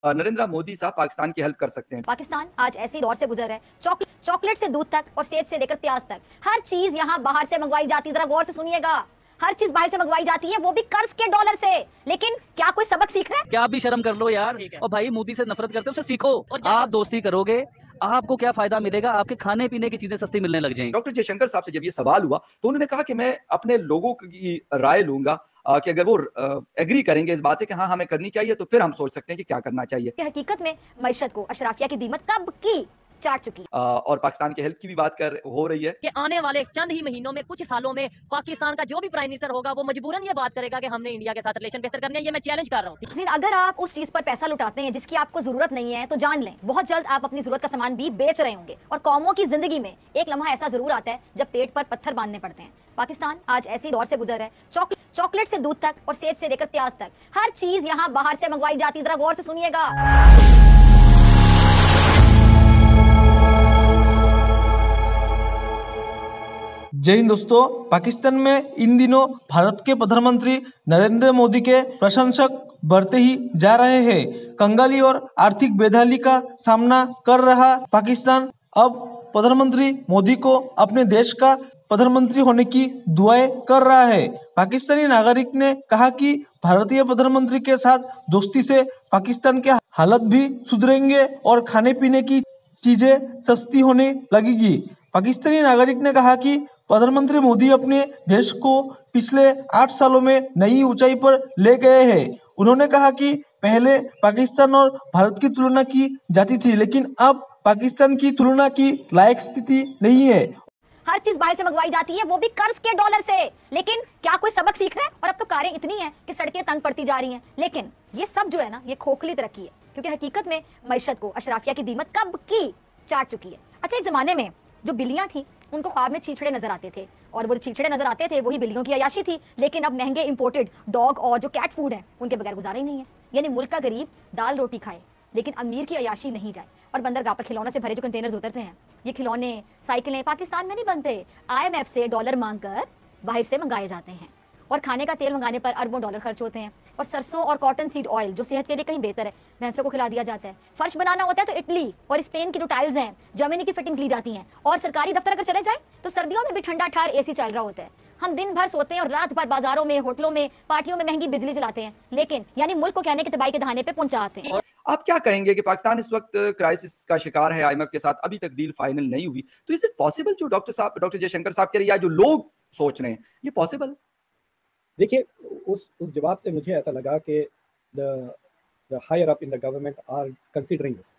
नरेंद्र मोदी साहब पाकिस्तान की हेल्प कर सकते हैं। पाकिस्तान आज ऐसे दौर से गुजर रहा है, चॉकलेट से दूध तक और सेब से लेकर प्याज तक हर चीज यहाँ बाहर से मंगवाई जाती है। जरा गौर से सुनिएगा, हर चीज बाहर से मंगवाई जाती है, वो भी कर्ज के डॉलर से। लेकिन क्या कोई सबक सीख रहा है? क्या आप भी शर्म कर लो यार। और भाई मोदी से नफरत करते हो उससे सीखो। आप दोस्ती करोगे, आपको क्या फायदा मिलेगा? आपके खाने पीने की चीजें सस्ती मिलने लग जाएंगी। डॉक्टर जयशंकर साहब से जब ये सवाल हुआ तो उन्होंने कहा कि मैं अपने लोगों की राय लूंगा कि अगर वो एग्री करेंगे इस बात से कि हाँ हमें करनी चाहिए तो फिर हम सोच सकते हैं कि क्या करना चाहिए। हकीकत में मईशत को अशराफिया की दीमत कब की चाट चुकी है। और पाकिस्तान के हेल्प की भी बात हो रही है कि आने वाले चंद ही महीनों में, कुछ सालों में पाकिस्तान का जो भी प्राइम मिनिस्टर होगा वो मजबूरन ये बात करेगा कि हमने इंडिया के साथ रिलेशन बेहतर करने हैं। ये मैं चैलेंज कर रहा हूँ। अगर आप उस चीज पर पैसा लुटाते हैं जिसकी आपको जरूरत नहीं है तो जान लें बहुत जल्द आप अपनी जरूरत का सामान भी बेच रहे होंगे। और कौमों की जिंदगी में एक लम्हा ऐसा जरूर आता है जब पेट पर पत्थर बांधने पड़ते हैं। पाकिस्तान आज ऐसे दौर से गुजर रहा है, चॉकलेट से दूध तक और सेब से लेकर प्याज तक हर चीज यहाँ बाहर से मंगवाई जाती है। जरा गौर से सुनिएगा। जय हिंद दोस्तों। पाकिस्तान में इन दिनों भारत के प्रधानमंत्री नरेंद्र मोदी के प्रशंसक बढ़ते ही जा रहे हैं। कंगाली और आर्थिक बेहाली का सामना कर रहा पाकिस्तान अब प्रधानमंत्री मोदी को अपने देश का प्रधानमंत्री होने की दुआएं कर रहा है। पाकिस्तानी नागरिक ने कहा कि भारतीय प्रधानमंत्री के साथ दोस्ती से पाकिस्तान के हालत भी सुधरेंगे और खाने पीने की चीजें सस्ती होने लगेगी। पाकिस्तानी नागरिक ने कहा कि प्रधानमंत्री मोदी अपने देश को पिछले 8 सालों में नई ऊंचाई पर ले गए हैं। उन्होंने कहा कि पहले पाकिस्तान और भारत की तुलना की जाती थी, लेकिन अब पाकिस्तान की तुलना की लायक स्थिति नहीं है। हर चीज बाहर से मंगवाई जाती है, वो भी कर्ज के डॉलर से। लेकिन क्या कोई सबक सीख रहा है? और अब तो कारें इतनी हैं कि सड़कें तंग पड़ती जा रही हैं। लेकिन ये सब जो है ना, ये खोखली तरक्की है, क्योंकि हकीकत में मईशत को अशराफिया की दीमत कब की चाट चुकी है। अच्छा, एक जमाने में जो बिल्लियां थी उनको ख्वाब में छीछड़े नजर आते थे, और वो छीछड़े नजर आते थे वही बिल्लियों की अयाशी थी। लेकिन अब महंगे इंपोर्टेड डॉग और जो कैट फूड है उनके बगैर गुजारा ही नहीं है। यानी मुल्क का गरीब दाल रोटी खाए लेकिन अमीर की अयाशी नहीं जाए। और बंदरगाह पर खिलौनों से भरे जो कंटेनर्स उतरते हैं, ये खिलौने साइकिलें पाकिस्तान में नहीं बनते, IMF से डॉलर मांगकर बाहर से मंगाए जाते हैं। और खाने का तेल मंगाने पर अरबों डॉलर खर्च होते हैं। और सरसों और कॉटन सीड ऑयल जो सेहत के लिए कहीं बेहतर है, भैंसों को खिला दिया जाता है। फर्श बनाना होता है तो इटली और स्पेन की जो टाइल्स हैं, जर्मनी की फिटिंग्स ली जाती हैं। और सरकारी दफ्तर अगर चले जाए तो सर्दियों में भी ठंडा ठार AC चल रहा होता है। हम दिन भर सोते हैं और रात भर बाजारों में, होटलों में, पार्टियों में महंगी बिजली चलाते हैं, लेकिन यानी मुल्क को कहने के तबाही के दहाने पे पहुंचाते हैं। आप क्या कहेंगे कि पाकिस्तान इस वक्त क्राइसिस का शिकार है, IMF के साथ अभी तक डील फाइनल नहीं हुई, तो इज इट पॉसिबल जो डॉक्टर जयशंकर साहब कह रहे हैं या जो लोग सोच रहे हैं, ये पॉसिबल? देखिए, उस जवाब से मुझे ऐसा लगा कि the higher up in the government are considering this.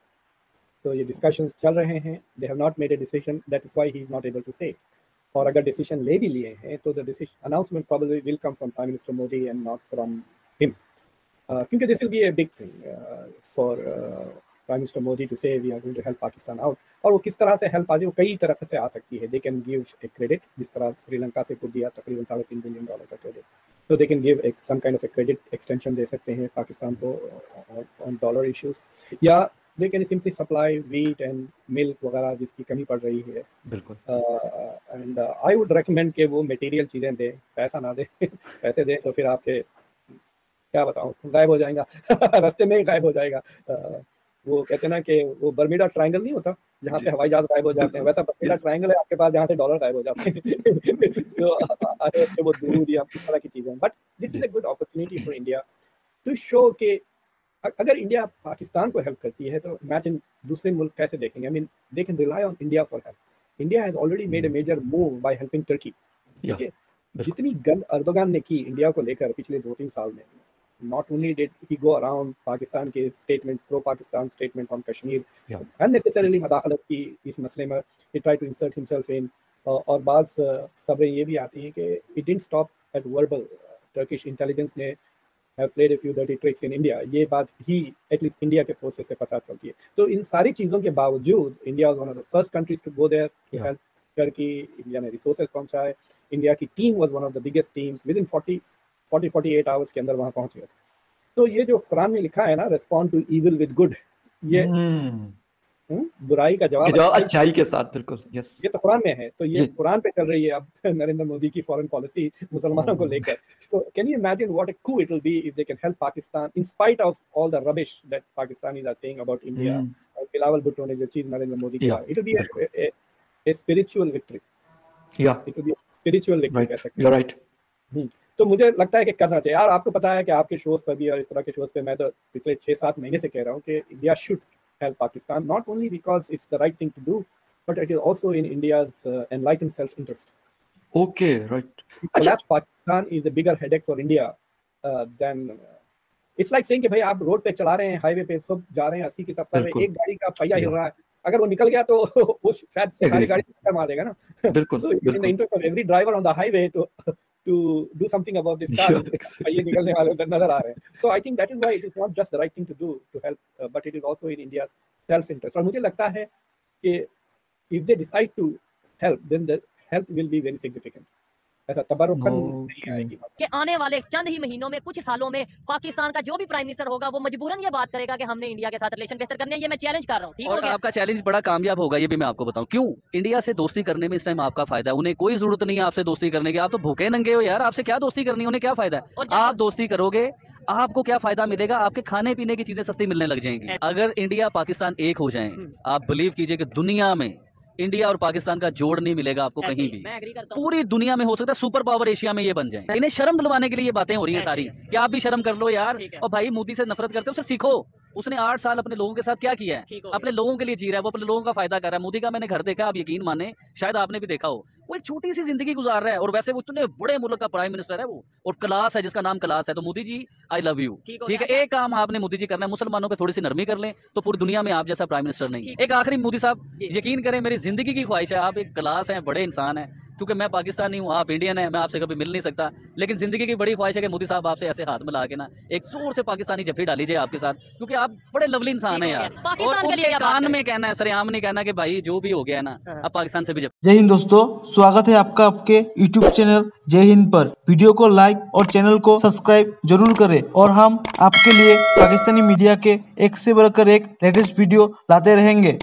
तो ये डिस्कशंस चल रहे हैं, they have not made a decision, that is why he is not able to say. और अगर डिसीजन ले भी लिए हैं तो the decision announcement probably will come from prime minister Modi and not from him, क्योंकि this will be a big thing for prime minister Modi to say we are going to help Pakistan out. और वो किस तरह से हेल्प आ जाए, वो कई तरह से आ सकती है। दे कैन गिव ए क्रेडिट, जिस तरह श्रीलंका से को दिया तकरीबन $3.5 बिलियन का क्रेडिट, तो they can give some kind of a credit extension दे सकते हैं पाकिस्तान को ऑन डॉलर इश्यूज, या they can simply supply wheat and milk वगैरह जिसकी कमी पड़ रही है। बिल्कुल। एंड आई वुड रेकमेंड कि वो मटेरियल चीज़ें दें, पैसा ना दें। पैसे दें तो फिर आपके क्या बताऊँ, गायब हो जाएगा रास्ते में ही गायब हो जाएगा। वो कहते हैं ना कि वो बर्मुडा ट्रायंगल नहीं होता जहाँ पे हवाई जहाज गायब हो जाते हैं, वैसा बर्मुडा ट्रायंगल है आपके पास जहाँ से डॉलर गायब हो जाते हैं। तो वो दूध या इस तरह की चीज़ें, but this is a good opportunity for India to show कि अगर इंडिया पाकिस्तान को हेल्प करती है तो इमेजिन दूसरे मुल्क कैसे देखेंगे। I mean they can rely on India for help. India has already made a major move by helping Turkey. जितनी गंद अर्दोगान ने की इंडिया को लेकर पिछले 2-3 साल में, not only did he go around Pakistan के statements, pro-Pakistan statement on Kashmir, unnecessarily मदाखलत की इस मसले में, he tried to insert himself in, और बाज़ खबरें ये भी आती हैं कि it didn't stop at verbal, Turkish intelligence ने have played a few dirty tricks in India, ये बात ही at least India के sources से पता चलती है। तो इन सारी चीज़ों के बावजूद India was one of the first countries to go there to help Turkey। India ने resources पहुँचाए, India की team was one of the biggest teams, within 40-48 hours के अंदर वहां पहुंच गए। तो ये जो कुरान में लिखा है ना, respond to evil with good, ये बुराई का जवाब जो अच्छाई के साथ, बिल्कुल, यस। ये तो कुरान में है, तो ये जी। कुरान पे चल रही है अब नरेंद्र मोदी की फॉरेन पॉलिसी मुसलमानों को लेकर। So can you imagine what a coup it will be if they can help Pakistan in spite of all the rubbish that Pakistanis are saying about India? और बिलावल भुट्टो ने जो चीज नरेंद्र मोदी की, it will be a spiritual victory. Yeah, it will be a spiritual victory, right. कह सकते You're हैं। right. तो मुझे लगता है कि करना चाहिए यार। आपको पता है कि आपके शोज पर भी और इस तरह के शोज पे मैं तो पिछले 6-7 महीने से कह रहा हूँ कि India should help Pakistan, not only because it's the right thing to do, but it is also in India's enlightened self-interest. Okay, right. Collapse Pakistan is a bigger headache for India than it's like saying कि भाई आप road पे चला रहे हैं, highway पे सब जा रहे हैं 80 की रफ्तार में, एक गाड़ी का पहिया हिल रहा है, अगर वो निकल गया तो वो शायद सारी गाड़ी टक्कर मार देगा ना। बिल्कुल, So in the interest of every driver on the highway to do something about this car, पहिए निकलने वाले उधर नजर आ रहे हैं। So I think that is why it is not just the right thing to do to help, but it is also in India's self-interest. और मुझे लगता है कि if they decide to help, then the help will be very significant. ऐसा तबरुकन नहीं आएगी। कि आने वाले चंद ही महीनों में, कुछ सालों में पाकिस्तान का जो भी प्राइम मिनिस्टर होगा वो मजबूरन ये बात करेगा कि हमने इंडिया के साथ रिलेशन बेहतर करने हैं। ये मैं चैलेंज कर रहा हूँ, ठीक हो और गया? आपका चैलेंज बड़ा कामयाब होगा, ये भी मैं आपको बताऊं क्यों। इंडिया से दोस्ती करने में इस टाइम आपका फायदा है, उन्हें कोई जरूरत नहीं है आपसे दोस्ती करने की। आप तो भूखे नंगे हो यार, आपसे क्या दोस्ती करनी है, उन्हें क्या फायदा है। और आप दोस्ती करोगे, आपको क्या फायदा मिलेगा, आपके खाने पीने की चीजें सस्ती मिलने लग जाएंगी। अगर इंडिया पाकिस्तान एक हो जाएं, आप बिलीव कीजिए कि दुनिया में इंडिया और पाकिस्तान का जोड़ नहीं मिलेगा आपको कहीं भी। मैं एग्री करता हूं। पूरी दुनिया में हो सकता है सुपर पावर एशिया में ये बन जाए। इन्हें शर्म दिलवाने के लिए ये बातें हो रही हैं सारी, कि आप भी शर्म कर लो यार। और भाई मोदी से नफरत करते हो उससे सीखो। उसने 8 साल अपने लोगों के साथ क्या किया है, अपने लोगों के लिए जी रहा है, वो अपने लोगों का फायदा कर रहा है। मोदी का मैंने घर देखा, आप यकीन माने, शायद आपने भी देखा हो, वो एक छोटी सी जिंदगी गुजार रहा है और वैसे वो इतने बड़े मुल्क का प्राइम मिनिस्टर है वो, और क्लास है जिसका नाम क्लास है। तो Modi ji I love you, ठीक है। एक काम आपने मोदी जी करना है, मुसलमानों पे थोड़ी सी नरमी कर लें तो पूरी दुनिया में आप जैसा प्राइम मिनिस्टर नहीं है। एक आखिरी, मोदी साहब यकीन करें मेरी जिंदगी की ख्वाहिश है, आप एक क्लास हैं, बड़े इंसान हैं, क्योंकि मैं पाकिस्तानी हूँ, आप इंडियन है, मैं आपसे कभी मिल नहीं सकता, लेकिन जिंदगी की बड़ी ख्वाहिश है कि मोदी साहब आपसे ऐसे हाथ मिला के ना एक जोर से पाकिस्तानी जफ्फी डाली जाए आपके साथ, क्योंकि आप बड़े लवली इंसान है यार। और उनके कान में कहना है, सरेआम नहीं कहना कि भाई जो भी हो गया है ना, अब पाकिस्तान से भी जय हिंद दोस्तों, स्वागत है आपका आपके YouTube चैनल जय हिंद पर। वीडियो को लाइक और चैनल को सब्सक्राइब जरूर करें, और हम आपके लिए पाकिस्तानी मीडिया के एक से बढ़कर एक लेटेस्ट वीडियो लाते रहेंगे।